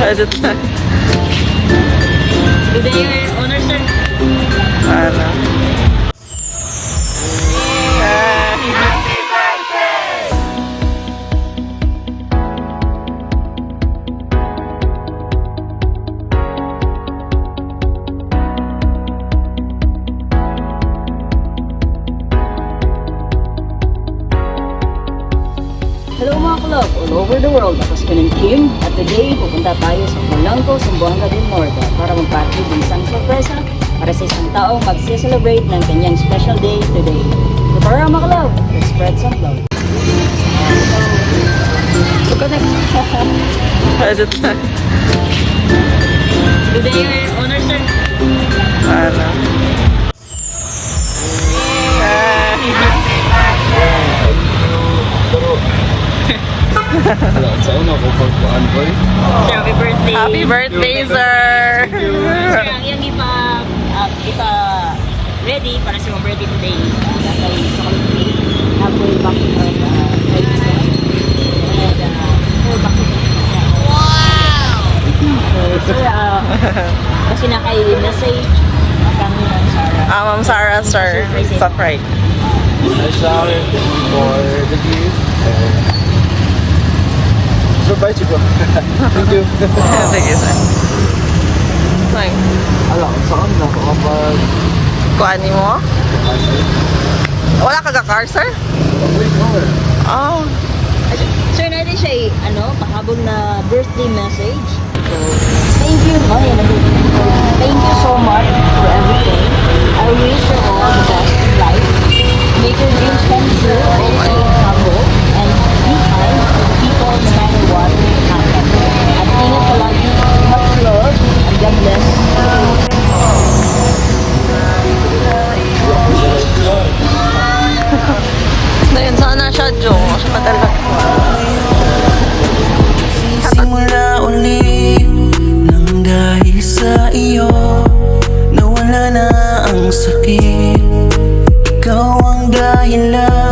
Budget na. Today, your honor, sir. Ano? Hello mga club all over the world. Ako si Kanin Kim at today pupunta tayo sa Polanco, Zamboanga del Norte para mag-party ng isang sorpresa para sa isang taong mag-celebrate ng kanyang special day today. So tara mga club, let's spread some love. Budget na. Today, your honor, sir. Ano? Happy birthday. Happy birthday, sir! Sir, ang iyang ipa ready para sa mong birthday today. Halfway back to our wow! Sir, kasi naka-message kami ng Sarah. Ma'am Sarah, sir. Surprise. I'm sorry for the gift. Surprise ko. Thank you. Sige, sir. Like, Alam, saan na kapag kuhanin mo? Wala ka car, sir? Oh. Sir, natin siya pahabol na birthday message. So, thank you, no? Thank you so much for everything. I wish you all the best in life. Make your dreams come true. Also humble and be kind to the people no matter what happens. At ingat palagi, much love, and God bless. Na yun, sana siya, Jo. Siya madalag ko. Simula uli nang dahil sa iyo nawala na ang sakit. Ikaw ang dahilan